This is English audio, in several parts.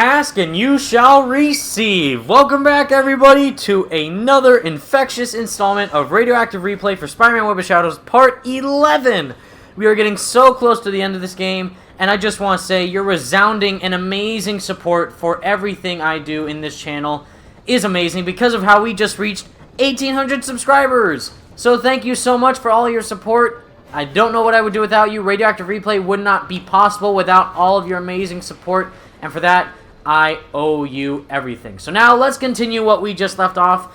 Ask and you shall receive. Welcome back, everybody, to another infectious installment of Radioactive Replay for Spider-Man Web of Shadows Part 11. We are getting so close to the end of this game, and I just want to say your resounding and amazing support for everything I do in this channel is amazing because of how we just reached 1,800 subscribers. So thank you so much for all your support. I don't know what I would do without you. Radioactive Replay would not be possible without all of your amazing support, and for that, I owe you everything. So now let's continue what we just left off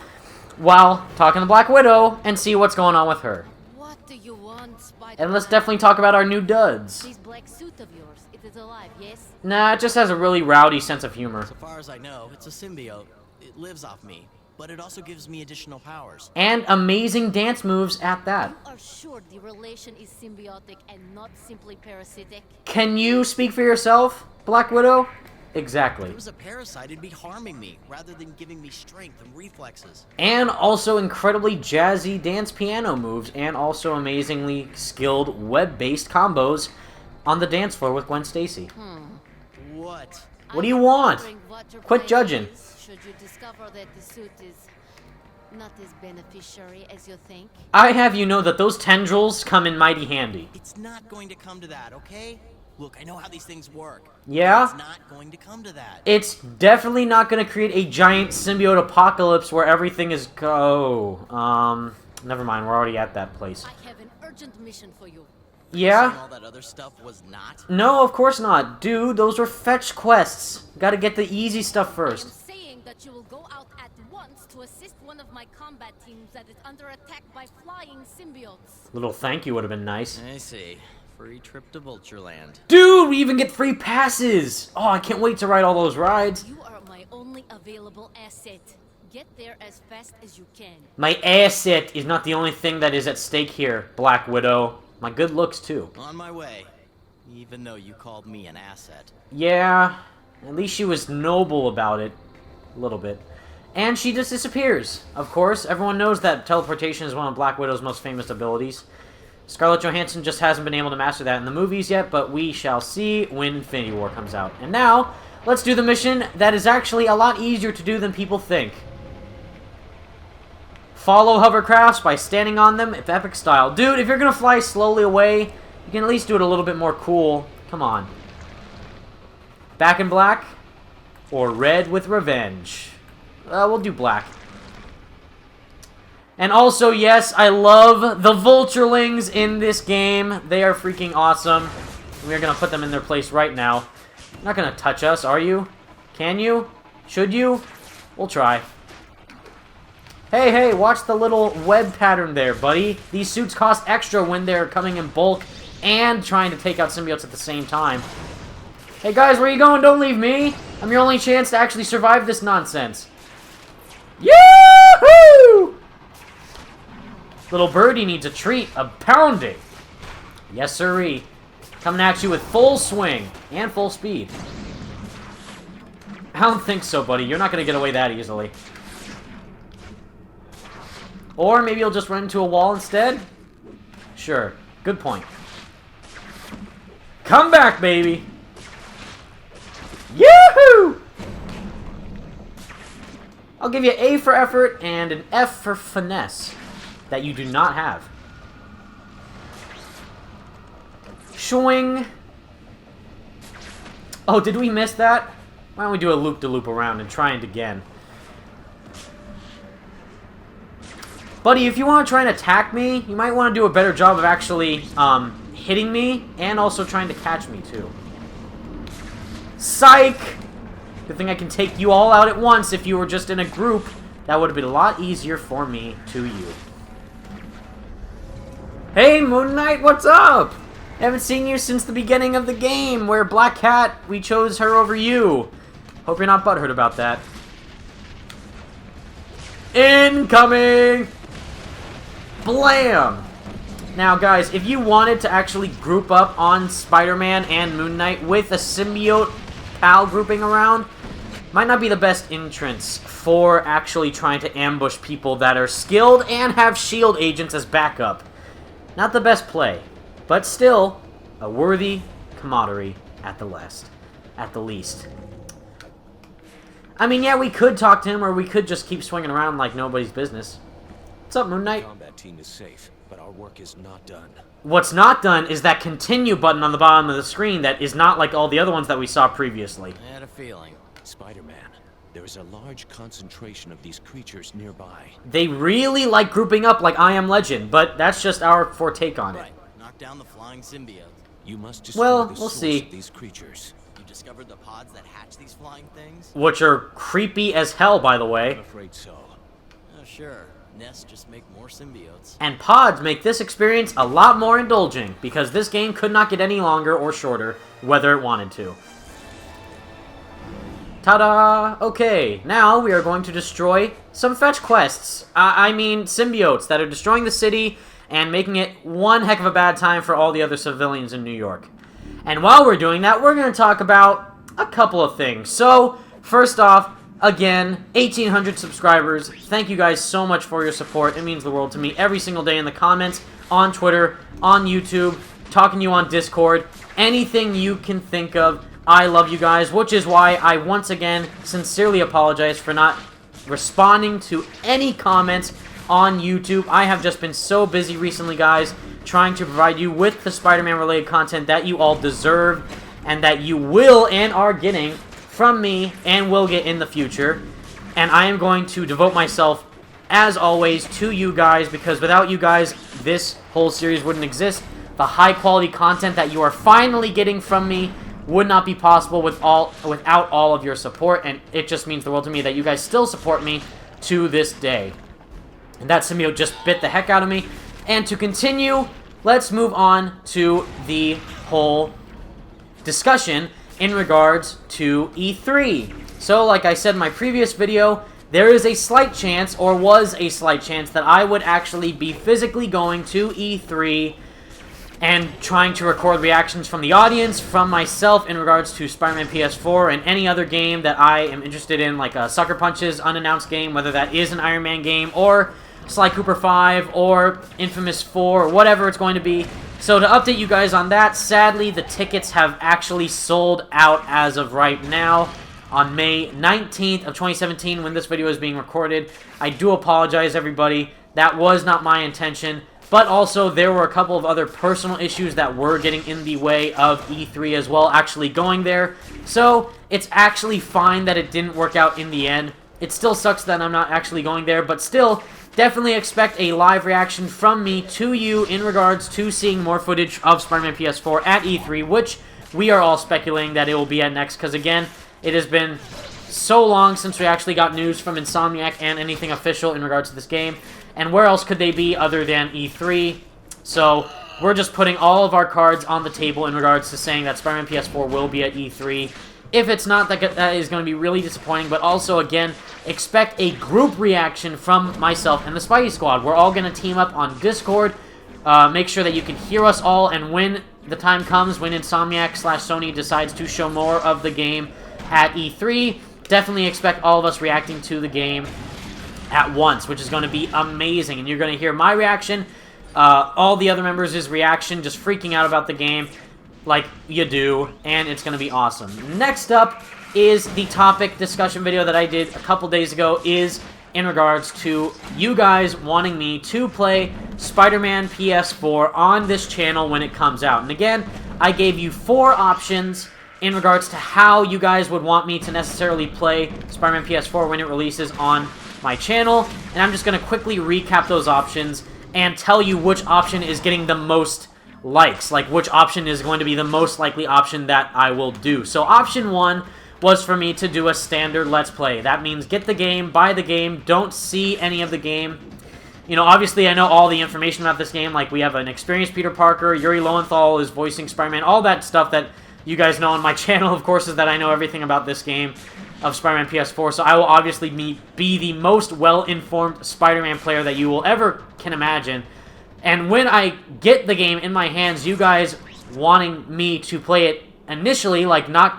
while talking to Black Widow and see what's going on with her. What do you want, Spider-Man? And let's definitely talk about our new duds. This black suit of yours, it is alive, yes? Nah, it just has a really rowdy sense of humor. So far as I know, it's a symbiote. It lives off me, but it also gives me additional powers. And amazing dance moves at that. You are sure the relation is symbiotic and not simply parasitic? Can you speak for yourself, Black Widow? Exactly. If it was a parasite, it'd be harming me, rather than giving me strength and reflexes. And also incredibly jazzy dance piano moves, and also amazingly skilled web-based combos on the dance floor with Gwen Stacy. What? What do you want? Quit judging. Should you discover that the suit is not as beneficiary as you think? I have you know that those tendrils come in mighty handy. It's not going to come to that, okay? Look, I know how these things work. Yeah? It's not going to come to that. It's definitely not going to create a giant symbiote apocalypse where everything is never mind, we're already at that place. I have an urgent mission for you. Yeah? Saying all that other stuff was not? No, of course not. Dude, those were fetch quests. Gotta get the easy stuff I am first. saying that you will go out at once to assist one of my combat teams that is under attack by flying symbiotes. Little thank you would have been nice. I see. Free trip to Vultureland. Dude, we even get free passes! Oh, I can't wait to ride all those rides. You are my only available asset. Get there as fast as you can. My asset is not the only thing that is at stake here, Black Widow. My good looks, too. On my way. Even though you called me an asset. Yeah, at least she was noble about it. A little bit. And she just disappears. Of course, everyone knows that teleportation is one of Black Widow's most famous abilities. Scarlett Johansson just hasn't been able to master that in the movies yet, but we shall see when Infinity War comes out. And now, let's do the mission that is actually a lot easier to do than people think. Follow hovercrafts by standing on them with epic style. Dude, if you're gonna fly slowly away, you can at least do it a little bit more cool. Come on. Back in black, or red with revenge. We'll do black. And also, yes, I love the Vulturelings in this game. They are freaking awesome. We're going to put them in their place right now. You're not going to touch us, are you? Can you? Should you? We'll try. Hey, hey, watch the little web pattern there, buddy. These suits cost extra when they're coming in bulk and trying to take out symbiotes at the same time. Hey, guys, where are you going? Don't leave me. I'm your only chance to actually survive this nonsense. Yahoo! Little birdie needs a treat, a pounding. Yes, sirree. Coming at you with full swing and full speed. I don't think so, buddy. You're not going to get away that easily. Or maybe you'll just run into a wall instead? Sure. Good point. Come back, baby. Yahoo! I'll give you A for effort and an F for finesse. That you do not have. Shwing. Oh, did we miss that? Why don't we do a loop-de-loop around and try it again? Buddy, if you want to try and attack me, you might want to do a better job of actually hitting me and also trying to catch me, too. Psych! Good thing I can take you all out at once. If you were just in a group, that would have been a lot easier for me to you. Hey, Moon Knight, what's up? Haven't seen you since the beginning of the game, where Black Cat, we chose her over you. Hope you're not butthurt about that. Incoming! Blam! Now, guys, if you wanted to actually group up on Spider-Man and Moon Knight with a symbiote pal grouping around, might not be the best entrance for actually trying to ambush people that are skilled and have shield agents as backup. Not the best play, but still a worthy camaraderie at the least. I mean, yeah, we could talk to him, or we could just keep swinging around like nobody's business. What's up, Moon Knight? The combat team is safe, but our work is not done. What's not done is that continue button on the bottom of the screen that is not like all the other ones that we saw previously. I had a feeling. Spider-Man, there is a large concentration of these creatures nearby. They really like grouping up like I Am Legend, but that's just our take on it. Right. Knock down the flying symbiote. You must destroy Well, the we'll source see. of these creatures. You discovered the pods that hatch these flying things? Which are creepy as hell, by the way. I'm afraid so. Oh, sure. Nests just make more symbiotes. And pods make this experience a lot more indulging, because this game could not get any longer or shorter, whether it wanted to. Ta-da! Okay, now we are going to destroy some fetch quests. I mean, symbiotes that are destroying the city and making it one heck of a bad time for all the other civilians in New York. And while we're doing that, we're going to talk about a couple of things. So, first off, again, 1,800 subscribers. Thank you guys so much for your support. It means the world to me every single day in the comments, on Twitter, on YouTube, talking to you on Discord, anything you can think of. I love you guys, which is why I once again sincerely apologize for not responding to any comments on YouTube. I have just been so busy recently, guys, trying to provide you with the Spider-Man related content that you all deserve and that you will and are getting from me and will get in the future. And I am going to devote myself, as always, to you guys, because without you guys, this whole series wouldn't exist. The high quality content that you are finally getting from me would not be possible without all of your support, and it just means the world to me that you guys still support me to this day. And that symbiote just bit the heck out of me. And to continue, let's move on to the whole discussion in regards to E3. So, like I said in my previous video, there is a slight chance, or was a slight chance, that I would actually be physically going to E3 and trying to record reactions from the audience, from myself, in regards to Spider-Man PS4 and any other game that I am interested in, like a Sucker Punch's unannounced game, whether that is an Iron Man game, or Sly Cooper 5, or Infamous 4, or whatever it's going to be. So to update you guys on that, sadly, the tickets have actually sold out as of right now, on May 19th of 2017, when this video is being recorded. I do apologize, everybody. That was not my intention. But also, there were a couple of other personal issues that were getting in the way of E3 as well, actually going there. So, it's actually fine that it didn't work out in the end. It still sucks that I'm not actually going there, but still, definitely expect a live reaction from me to you in regards to seeing more footage of Spider-Man PS4 at E3, which we are all speculating that it will be at next, because again, it has been so long since we actually got news from Insomniac and anything official in regards to this game. And where else could they be other than E3? So, we're just putting all of our cards on the table in regards to saying that Spider-Man PS4 will be at E3. If it's not, that is going to be really disappointing. But also, again, expect a group reaction from myself and the Spidey Squad. We're all going to team up on Discord. Make sure that you can hear us all. And when the time comes, when Insomniac/Sony decides to show more of the game at E3, definitely expect all of us reacting to the game at once, which is going to be amazing. And you're going to hear my reaction, all the other members' reaction, just freaking out about the game like you do, and it's going to be awesome. Next up is the topic discussion video that I did a couple days ago, is in regards to you guys wanting me to play Spider-Man PS4 on this channel when it comes out. And again, I gave you 4 options in regards to how you guys would want me to necessarily play Spider-Man PS4 when it releases on my channel, and I'm just going to quickly recap those options and tell you which option is getting the most likes, like which option is going to be the most likely option that I will do. So option 1 was for me to do a standard Let's Play. That means get the game, buy the game, don't see any of the game. You know, obviously I know all the information about this game, like we have an experienced Peter Parker, Yuri Lowenthal is voicing Spider-Man, all that stuff that you guys know on my channel, of course, is that I know everything about this game of Spider-Man PS4, so I will obviously be the most well-informed Spider-Man player that you will ever can imagine. And when I get the game in my hands, you guys wanting me to play it initially, like not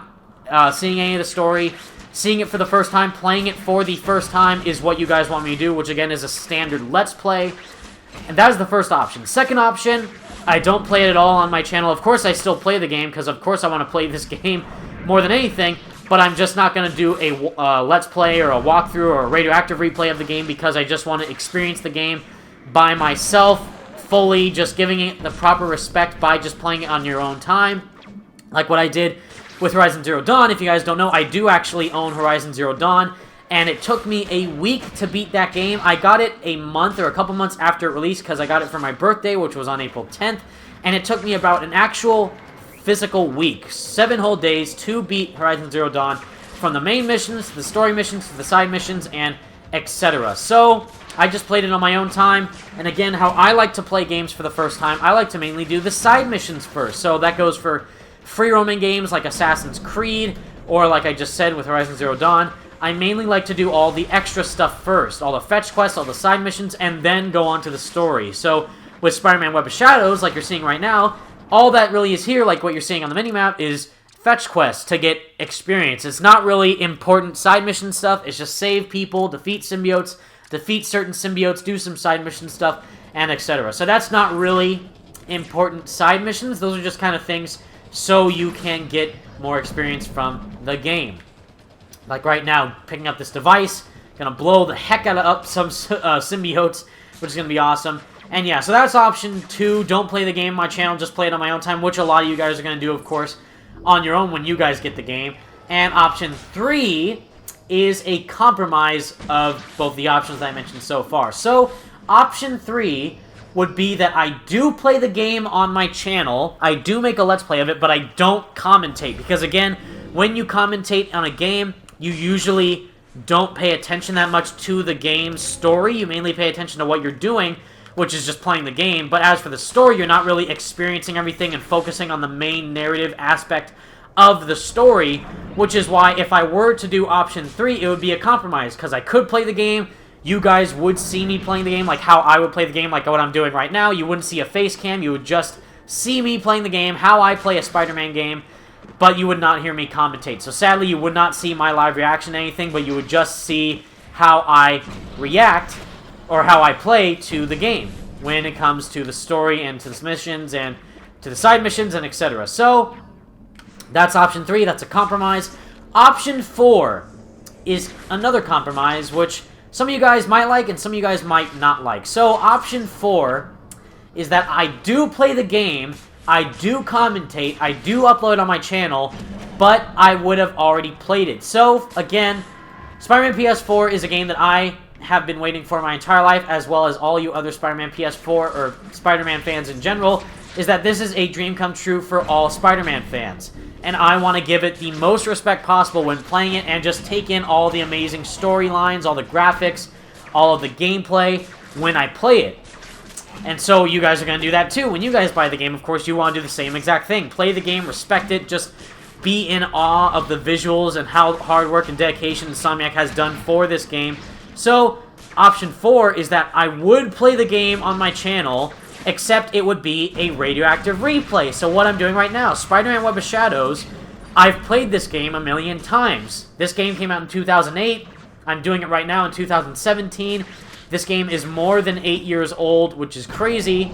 seeing any of the story, seeing it for the first time, playing it for the first time is what you guys want me to do, which again is a standard Let's Play. And that is the first option. Second option, I don't play it at all on my channel. Of course I still play the game, because of course I want to play this game more than anything, but I'm just not going to do a Let's Play or a walkthrough or a radioactive replay of the game because I just want to experience the game by myself, fully, just giving it the proper respect by just playing it on your own time, like what I did with Horizon Zero Dawn. If you guys don't know, I do actually own Horizon Zero Dawn, and it took me a week to beat that game. I got it a month or a couple months after it released because I got it for my birthday, which was on April 10th, and it took me about an actual physical week, 7 whole days to beat Horizon Zero Dawn, from the main missions to the story missions to the side missions and etc. So I just played it on my own time, and again, how I like to play games for the first time, I like to mainly do the side missions first. So that goes for free roaming games like Assassin's Creed, or like I just said with Horizon Zero Dawn, I mainly like to do all the extra stuff first, all the fetch quests, all the side missions, and then go on to the story. So with Spider-Man Web of Shadows, like you're seeing right now, all that really is here, like what you're seeing on the minimap, is fetch quests to get experience. It's not really important side mission stuff. It's just save people, defeat symbiotes, defeat certain symbiotes, do some side mission stuff, and etc. So that's not really important side missions. Those are just kind of things so you can get more experience from the game. Like right now, picking up this device, gonna blow the heck out of up some symbiotes, which is gonna be awesome. And yeah, so that's option 2. Don't play the game on my channel, just play it on my own time, which a lot of you guys are going to do, of course, on your own when you guys get the game. And option 3 is a compromise of both the options that I mentioned so far. So, option 3 would be that I do play the game on my channel, I do make a Let's Play of it, but I don't commentate. Because again, when you commentate on a game, you usually don't pay attention that much to the game's story. You mainly pay attention to what you're doing, which is just playing the game. But as for the story, you're not really experiencing everything and focusing on the main narrative aspect of the story, which is why if I were to do option 3, it would be a compromise, because I could play the game, you guys would see me playing the game like how I would play the game, like what I'm doing right now. You wouldn't see a face cam, you would just see me playing the game, how I play a Spider-Man game, but you would not hear me commentate. So sadly, you would not see my live reaction to anything, but you would just see how I react or how I play to the game when it comes to the story and to the missions and to the side missions and etc. So that's option 3. That's a compromise. Option 4 is another compromise, which some of you guys might like and some of you guys might not like. So option 4 is that I do play the game, I do commentate, I do upload on my channel, but I would have already played it. So again, Spider-Man PS4 is a game that I have been waiting for my entire life, as well as all you other Spider-Man PS4 or Spider-Man fans in general, is that this is a dream come true for all Spider-Man fans. And I want to give it the most respect possible when playing it and just take in all the amazing storylines, all the graphics, all of the gameplay when I play it. And so you guys are going to do that too. When you guys buy the game, of course, you want to do the same exact thing. Play the game, respect it, just be in awe of the visuals and how hard work and dedication Insomniac has done for this game. So, option 4 is that I would play the game on my channel, except it would be a radioactive replay. So what I'm doing right now, Spider-Man Web of Shadows, I've played this game a million times. This game came out in 2008. I'm doing it right now in 2017. This game is more than 8 years old, which is crazy.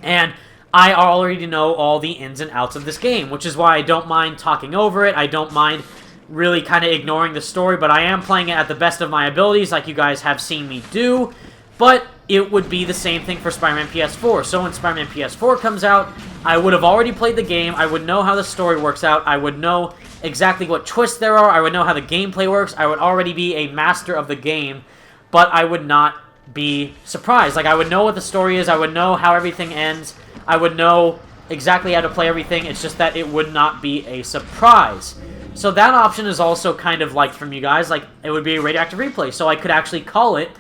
And I already know all the ins and outs of this game, which is why I don't mind talking over it. I don't mind really kind of ignoring the story, but I am playing it at the best of my abilities, like you guys have seen me do. But it would be the same thing for Spider-Man PS4. So when Spider-Man PS4 comes out, I would have already played the game, I would know how the story works out, I would know exactly what twists there are, I would know how the gameplay works, I would already be a master of the game, but I would not be surprised. Like, I would know what the story is, I would know how everything ends, I would know exactly how to play everything, it's just that it would not be a surprise. So that option is also kind of liked from you guys, like, it would be a radioactive replay, so I could actually call it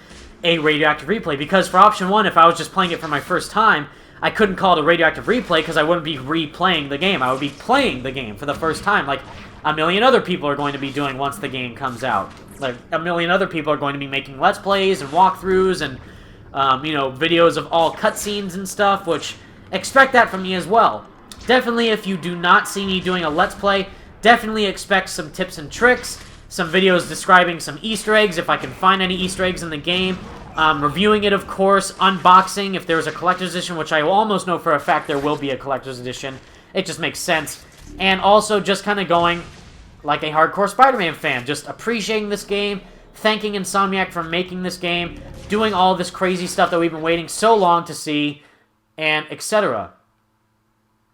a radioactive replay, because for option 1, if I was just playing it for my first time, I couldn't call it a radioactive replay because I wouldn't be replaying the game, I would be playing the game for the first time, like a million other people are going to be doing once the game comes out. Like, a million other people are going to be making Let's Plays and walkthroughs and, you know, videos of all cutscenes and stuff, which, expect that from me as well. Definitely, if you do not see me doing a Let's Play, definitely expect some tips and tricks, some videos describing some Easter eggs, if I can find any Easter eggs in the game, reviewing it, of course, unboxing, if there's a collector's edition, which I almost know for a fact there will be a collector's edition. It just makes sense. And also just kind of going like a hardcore Spider-Man fan, just appreciating this game, thanking Insomniac for making this game, doing all this crazy stuff that we've been waiting so long to see, and etc.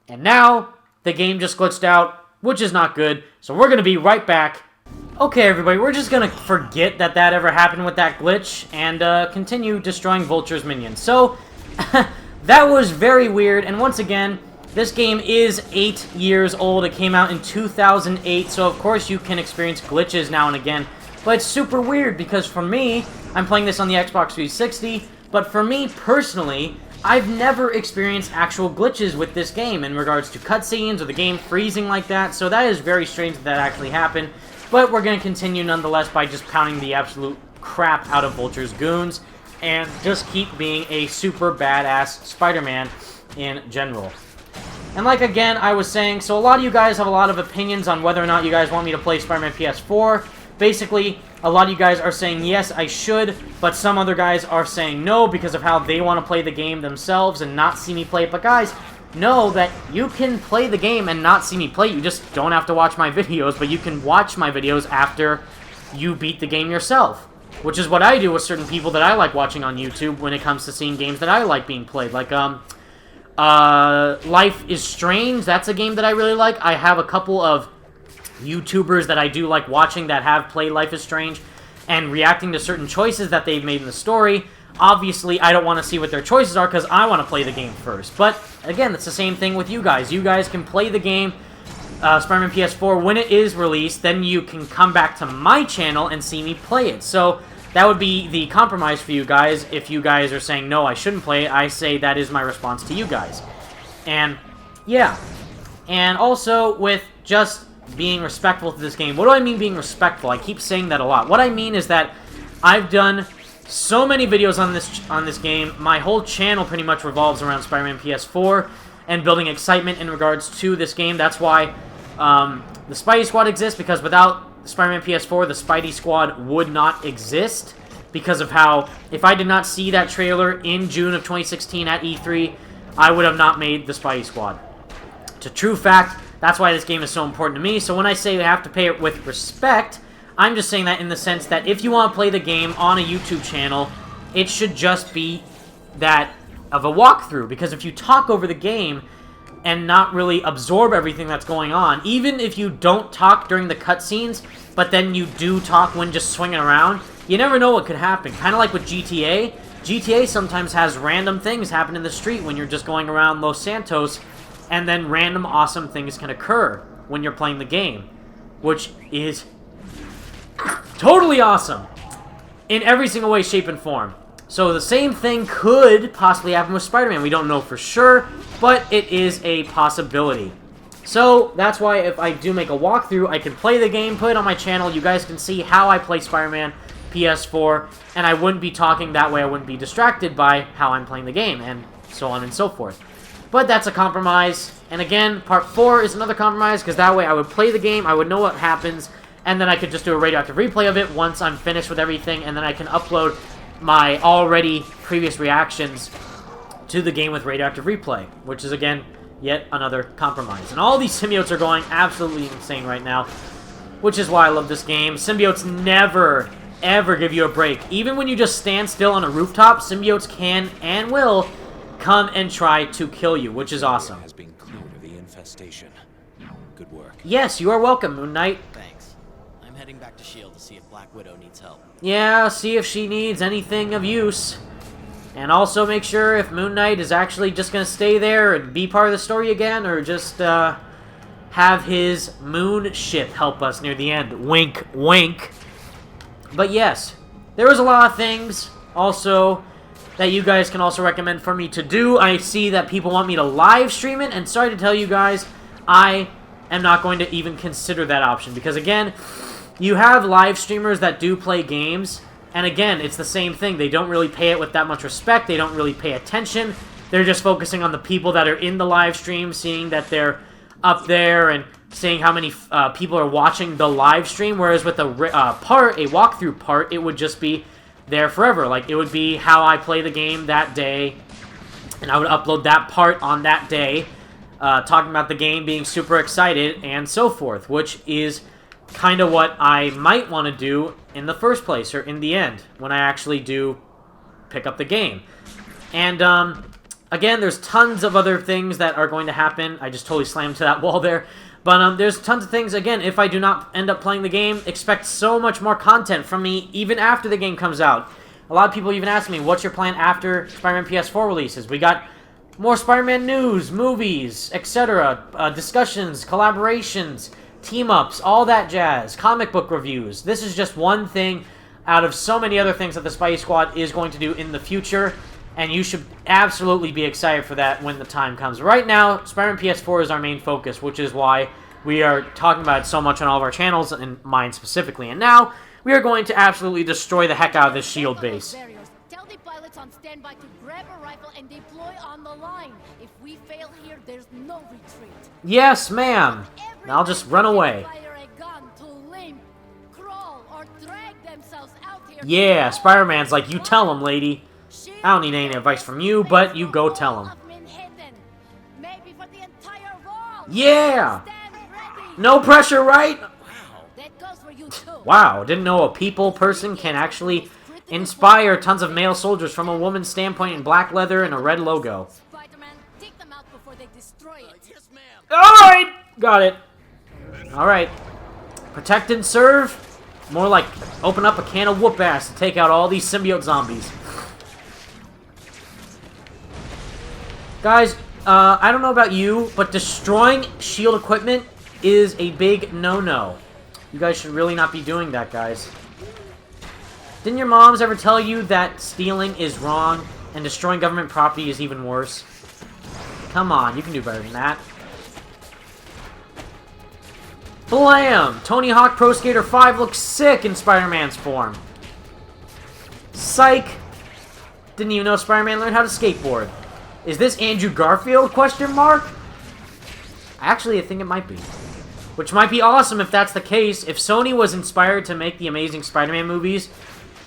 And now, the game just glitched out, which is not good, so we're going to be right back. Okay, everybody, we're just going to forget that that ever happened with that glitch, and continue destroying Vulture's minions. So, that was very weird, and once again, this game is 8 years old. It came out in 2008, so of course you can experience glitches now and again. But it's super weird, because for me, I'm playing this on the Xbox 360, but for me, personally, I've never experienced actual glitches with this game in regards to cutscenes or the game freezing like that, so that is very strange that that actually happened. But we're going to continue nonetheless by just pounding the absolute crap out of Vulture's goons, and just keep being a super badass Spider-Man in general. And like, again, I was saying, so a lot of you guys have a lot of opinions on whether or not you guys want me to play Spider-Man PS4. Basically, a lot of you guys are saying, yes, I should, but some other guys are saying no because of how they want to play the game themselves and not see me play it. But guys, know that you can play the game and not see me play it. You just don't have to watch my videos, but you can watch my videos after you beat the game yourself. Which is what I do with certain people that I like watching on YouTube when it comes to seeing games that I like being played. Like, Life is Strange, that's a game that I really like. I have a couple of YouTubers that I do like watching that have played Life is Strange and reacting to certain choices that they've made in the story. Obviously, I don't want to see what their choices are because I want to play the game first. But, again, it's the same thing with you guys. You guys can play the game, Spider-Man PS4, when it is released. Then you can come back to my channel and see me play it. So, that would be the compromise for you guys. If you guys are saying, no, I shouldn't play it, I say that is my response to you guys. And, yeah. And also, with just being respectful to this game. What do I mean being respectful? I keep saying that a lot. What I mean is that I've done so many videos on this game. My whole channel pretty much revolves around Spider-Man PS4 and building excitement in regards to this game. That's why the Spidey Squad exists, because without Spider-Man PS4, the Spidey Squad would not exist, because of how, if I did not see that trailer in June of 2016 at E3, I would have not made the Spidey Squad. It's a true fact. That's why this game is so important to me. So when I say you have to pay it with respect, I'm just saying that in the sense that if you want to play the game on a YouTube channel, it should just be that of a walkthrough. Because if you talk over the game and not really absorb everything that's going on, even if you don't talk during the cutscenes, but then you do talk when just swinging around, you never know what could happen. Kind of like with GTA. GTA sometimes has random things happen in the street when you're just going around Los Santos, and then random awesome things can occur when you're playing the game, which is totally awesome in every single way, shape, and form. So the same thing could possibly happen with Spider-Man. We don't know for sure, but it is a possibility. So that's why if I do make a walkthrough, I can play the game, put it on my channel. You guys can see how I play Spider-Man PS4, and I wouldn't be talking that way. I wouldn't be distracted by how I'm playing the game, and so on and so forth. But that's a compromise. And again, part 4 is another compromise, because that way I would play the game, I would know what happens, and then I could just do a radioactive replay of it once I'm finished with everything, and then I can upload my already previous reactions to the game with radioactive replay, which is, again, yet another compromise. And all these symbiotes are going absolutely insane right now, which is why I love this game. Symbiotes never, ever give you a break. Even when you just stand still on a rooftop, symbiotes can and will come and try to kill you, which is awesome. Has been cleared of the infestation. Good work. Yes, you are welcome, Moon Knight. Thanks. I'm heading back to S.H.I.E.L.D. to see if Black Widow needs help. Yeah, see if she needs anything of use. And also make sure if Moon Knight is actually just going to stay there and be part of the story again, or just have his moon ship help us near the end. Wink, wink. But yes, there was a lot of things also that you guys can also recommend for me to do. I see that people want me to live stream it, and sorry to tell you guys, I am not going to even consider that option. Because again, you have live streamers that do play games, and again, it's the same thing. They don't really pay it with that much respect. They don't really pay attention. They're just focusing on the people that are in the live stream, seeing that they're up there and seeing how many people are watching the live stream. Whereas with a walkthrough part, it would just be there forever. Like, it would be how I play the game that day, and I would upload that part on that day, talking about the game, being super excited, and so forth, which is kind of what I might want to do in the first place, or in the end, when I actually do pick up the game. And, again, there's tons of other things that are going to happen. I just totally slammed to that wall there. But there's tons of things, again, if I do not end up playing the game, expect so much more content from me even after the game comes out. A lot of people even ask me, what's your plan after Spider-Man PS4 releases? We got more Spider-Man news, movies, etc., discussions, collaborations, team-ups, all that jazz, comic book reviews. This is just one thing out of so many other things that the Spidey Squad is going to do in the future, and you should absolutely be excited for that when the time comes. Right now, Spider-Man PS4 is our main focus, which is why we are talking about it so much on all of our channels, and mine specifically. And now, we are going to absolutely destroy the heck out of this shield base. Tell the pilots on standby to grab a rifle and deploy on the line. If we fail here, there's no retreat. Yes, ma'am. I'll just run away. Fire a gun to limp, crawl, or drag themselves out here. Yeah, Spider-Man's like, you tell him, lady. I don't need any advice from you, but you go tell him. Maybe for the entire world. Yeah! Stand ready. No pressure, right? That goes for you too. Wow, didn't know a people person can actually inspire tons of male soldiers from a woman's standpoint in black leather and a red logo. Spider-Man, take them out before they destroy it. Yes, ma'am. Alright! Got it. Alright. Protect and serve? More like open up a can of whoop-ass to take out all these symbiote zombies. Guys, I don't know about you, but destroying shield equipment is a big no-no. You guys should really not be doing that, guys. Didn't your moms ever tell you that stealing is wrong and destroying government property is even worse? Come on, you can do better than that. Blam! Tony Hawk Pro Skater 5 looks sick in Spider-Man's form. Psych! Didn't even know Spider-Man learned how to skateboard. Is this Andrew Garfield, question mark? Actually, I think it might be. Which might be awesome if that's the case. If Sony was inspired to make the Amazing Spider-Man movies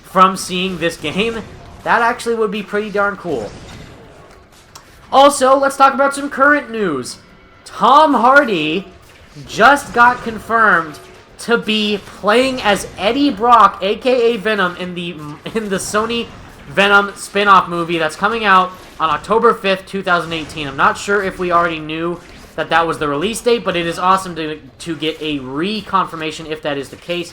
from seeing this game, that actually would be pretty darn cool. Also, let's talk about some current news. Tom Hardy just got confirmed to be playing as Eddie Brock, aka Venom, in the Sony Venom spin-off movie that's coming out on October 5th, 2018. I'm not sure if we already knew that that was the release date, but it is awesome to get a reconfirmation if that is the case.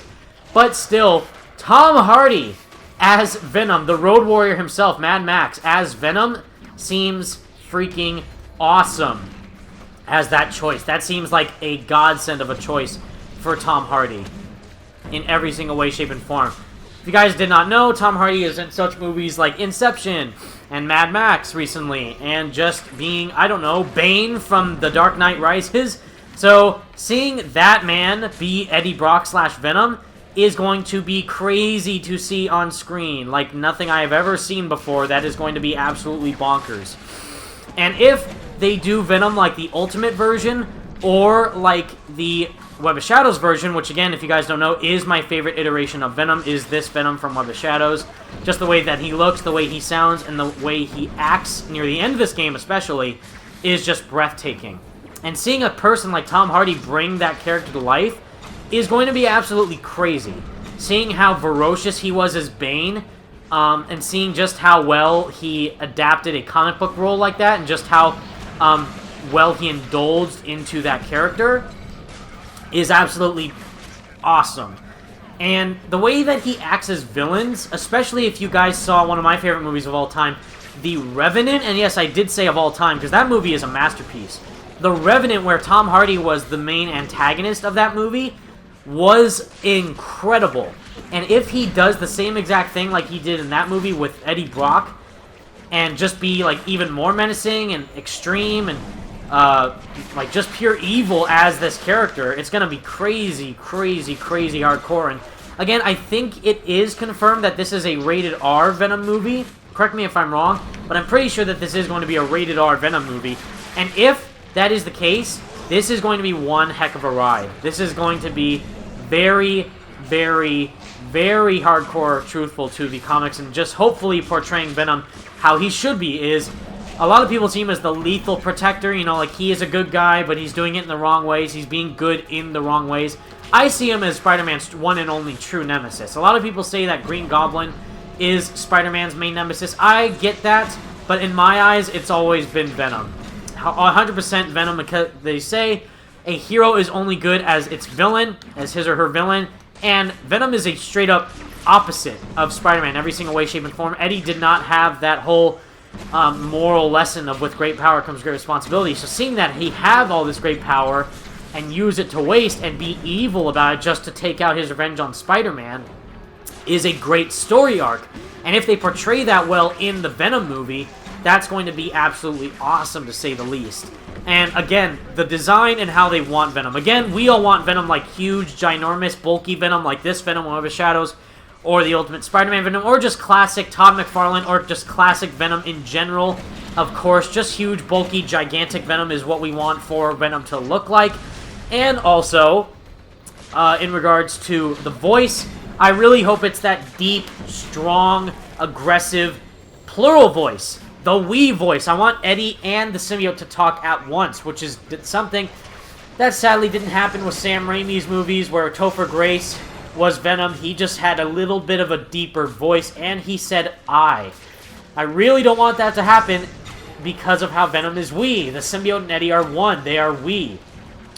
But still, Tom Hardy as Venom, the Road Warrior himself, Mad Max, as Venom, seems freaking awesome as that choice. That seems like a godsend of a choice for Tom Hardy in every single way, shape, and form. If you guys did not know, Tom Hardy is in such movies like Inception and Mad Max recently, and just being, I don't know, Bane from The Dark Knight Rises. So, seeing that man be Eddie Brock / Venom is going to be crazy to see on screen, like nothing I have ever seen before. That is going to be absolutely bonkers. And if they do Venom like the Ultimate version, or like the Web of Shadows version, which again, if you guys don't know, is my favorite iteration of Venom, is this Venom from Web of Shadows. Just the way that he looks, the way he sounds, and the way he acts near the end of this game especially, is just breathtaking. And seeing a person like Tom Hardy bring that character to life is going to be absolutely crazy. Seeing how ferocious he was as Bane, and seeing just how well he adapted a comic book role like that, and just how well he indulged into that character, is absolutely awesome. And the way that he acts as villains, especially if you guys saw one of my favorite movies of all time, The Revenant, and yes, I did say of all time, because that movie is a masterpiece. The Revenant, where Tom Hardy was the main antagonist of that movie, was incredible. And if he does the same exact thing like he did in that movie with Eddie Brock, and just be like even more menacing and extreme and like just pure evil as this character, it's gonna be crazy, crazy, crazy hardcore. And again, I think it is confirmed that this is a rated R Venom movie. Correct me if I'm wrong, but I'm pretty sure that this is going to be a rated R Venom movie. And if that is the case, this is going to be one heck of a ride. This is going to be very, very, very hardcore truthful to the comics, and just hopefully portraying Venom how he should be. Is a lot of people see him as the lethal protector, you know, like he is a good guy, but he's doing it in the wrong ways. He's being good in the wrong ways. I see him as Spider-Man's one and only true nemesis. A lot of people say that Green Goblin is Spider-Man's main nemesis. I get that, but in my eyes, it's always been Venom. 100% Venom, because they say a hero is only good as its villain, as his or her villain, and Venom is a straight-up opposite of Spider-Man, every single way, shape, and form. Eddie did not have that whole moral lesson of with great power comes great responsibility. So seeing that he had all this great power and use it to waste and be evil about it just to take out his revenge on Spider-Man is a great story arc. And if they portray that well in the Venom movie, that's going to be absolutely awesome, to say the least. And again, the design and how they want Venom. Again, we all want Venom like huge, ginormous, bulky Venom like this Venom, Web of Shadows, or the Ultimate Spider-Man Venom, or just classic Todd McFarlane, or just classic Venom in general. Of course, just huge, bulky, gigantic Venom is what we want for Venom to look like. And also, in regards to the voice, I really hope it's that deep, strong, aggressive, plural voice. The we voice. I want Eddie and the symbiote to talk at once, which is something that sadly didn't happen with Sam Raimi's movies, where Topher Grace was Venom. He just had a little bit of a deeper voice, and he said I. I really don't want that to happen because of how Venom is we. The symbiote and Eddie are one. They are we.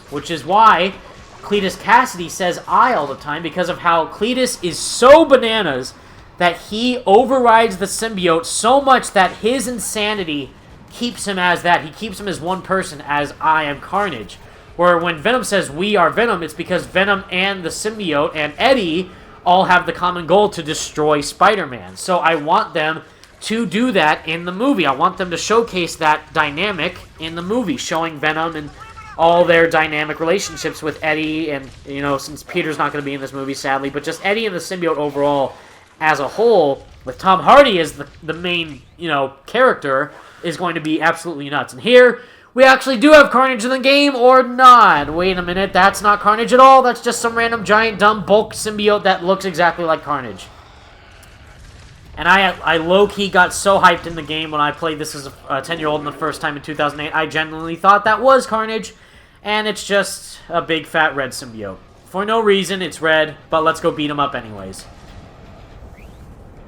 Which is why Cletus Cassidy says I all the time, because of how Cletus is so bananas that he overrides the symbiote so much that his insanity keeps him as that. He keeps him as one person, as I am Carnage. Where when Venom says we are Venom, it's because Venom and the symbiote and Eddie all have the common goal to destroy Spider-Man. So I want them to do that in the movie. I want them to showcase that dynamic in the movie, showing Venom and all their dynamic relationships with Eddie, and, you know, since Peter's not going to be in this movie, sadly, but just Eddie and the symbiote overall as a whole, with Tom Hardy as the main, you know, character, is going to be absolutely nuts. And here, we actually do have Carnage in the game, or not. Wait a minute, that's not Carnage at all. That's just some random giant dumb bulk symbiote that looks exactly like Carnage. And I low-key got so hyped in the game when I played this as a 10-year-old the first time in 2008. I genuinely thought that was Carnage, and it's just a big fat red symbiote. For no reason, it's red, but let's go beat him up anyways.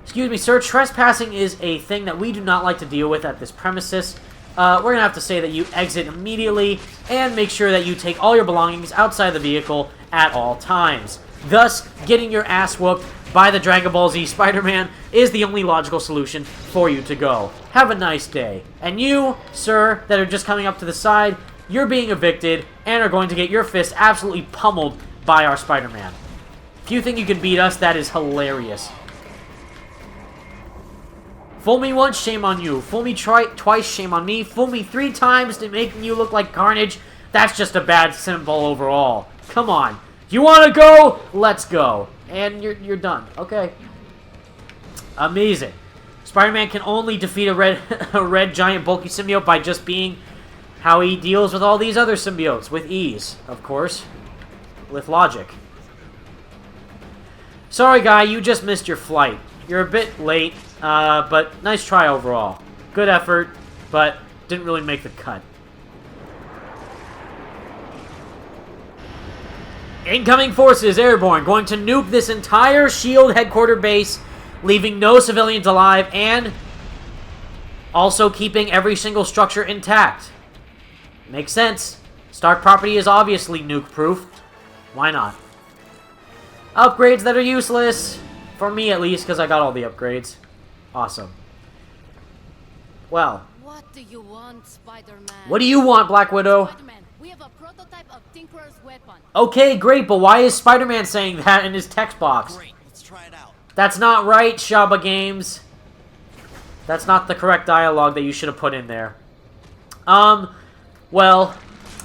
Excuse me, sir, trespassing is a thing that we do not like to deal with at this premises. We're going to have to say that you exit immediately and make sure that you take all your belongings outside the vehicle at all times. Thus, getting your ass whooped by the Dragon Ball Z Spider-Man is the only logical solution for you to go. Have a nice day. And you, sir, that are just coming up to the side, you're being evicted and are going to get your fist absolutely pummeled by our Spider-Man. If you think you can beat us, that is hilarious. Fool me once, shame on you. Fool me twice, shame on me. Fool me 3 times to making you look like Carnage. That's just a bad symbol overall. Come on. You want to go? Let's go. And you're done. Okay. Amazing. Spider-Man can only defeat a red giant bulky symbiote by just being how he deals with all these other symbiotes. With ease, of course. With logic. Sorry, guy. You just missed your flight. You're a bit late. But nice try overall. Good effort, but didn't really make the cut. Incoming forces airborne, going to nuke this entire S.H.I.E.L.D. headquarter base, leaving no civilians alive, and also keeping every single structure intact. Makes sense. Stark property is obviously nuke-proof. Why not? Upgrades that are useless. For me, at least, because I got all the upgrades. Awesome. Well. What do you want, Spider-Man? What do you want, Black Widow? Spider-Man, we have a prototype of Tinkerer's weapon. Okay, great, but why is Spider-Man saying that in his text box? Great, let's try it out. That's not right, Shaba Games. That's not the correct dialogue that you should have put in there. Well,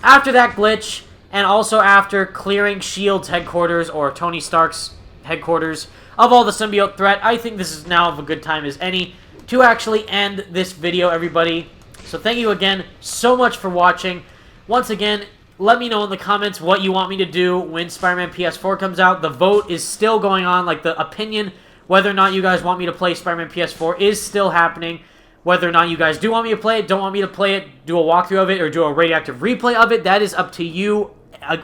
after that glitch, and also after clearing S.H.I.E.L.D.'s headquarters, or Tony Stark's headquarters, of all the symbiote threat, I think this is now of a good time as any to actually end this video, everybody. So thank you again so much for watching. Once again, let me know in the comments what you want me to do when Spider-Man PS4 comes out. The vote is still going on, like the opinion, whether or not you guys want me to play Spider-Man PS4 is still happening. Whether or not you guys do want me to play it, don't want me to play it, do a walkthrough of it, or do a radioactive replay of it, that is up to you.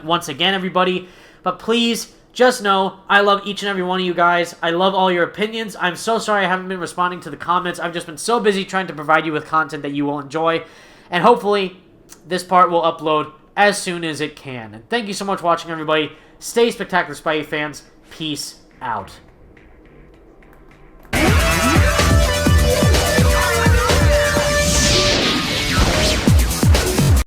Once again, everybody. But please, just know, I love each and every one of you guys. I love all your opinions. I'm so sorry I haven't been responding to the comments. I've just been so busy trying to provide you with content that you will enjoy. And hopefully, this part will upload as soon as it can. And thank you so much for watching, everybody. Stay spectacular, Spidey fans. Peace out.